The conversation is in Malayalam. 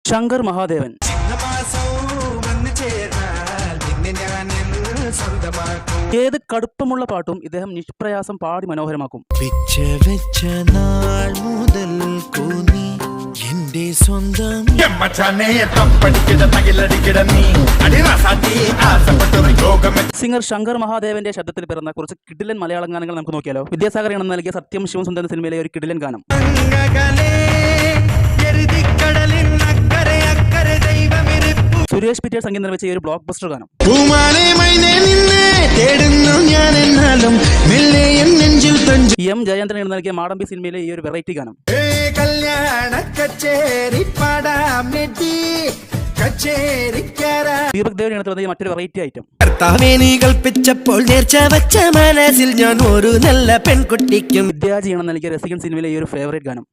ശങ്കർ മഹാദേവൻ. ഏത് കടുപ്പമുള്ള പാട്ടും ഇദ്ദേഹം നിഷ്പ്രയാസം പാടി മനോഹരമാക്കും. സിംഗർ ശങ്കർ മഹാദേവന്റെ ശബ്ദത്തിൽ പിറന്ന കുറച്ച് കിടിലൻ മലയാളം ഗാനങ്ങൾ നമുക്ക് നോക്കിയാലോ. വിദ്യാസാഗർ ഇണം നൽകിയ സത്യം ശിവം സുന്ദരൻ സിനിമയിലെ ഒരു കിടിലൻ ഗാനം. സുരേഷ് പിറ്റേഴ്സ് സംഗീതം നിർവഹിച്ച ഈ ഒരു ബ്ലോക്ക് ബസ്റ്റർ ഗാനം. എം ജയചന്ദ്രൻ ഇണം നൽകിയ മാടമ്പി സിനിമയിലെ ഈ ഒരു വെറൈറ്റി ഗാനം. ദീപക് ദേവ് ഇണത്തിൽ വന്ന മറ്റൊരു വെറൈറ്റി ഐറ്റം. കൽപ്പിച്ചപ്പോൾ നേർച്ച വെച്ച മനസ്സിൽ ഞാൻ ഒരു നല്ല പെൺകുട്ടിക്കും. വിദ്യാജി ഇണം നൽകിയ രസികൻ സിനിമയിലെ ഈ ഒരു ഫേവറേറ്റ് ഗാനം.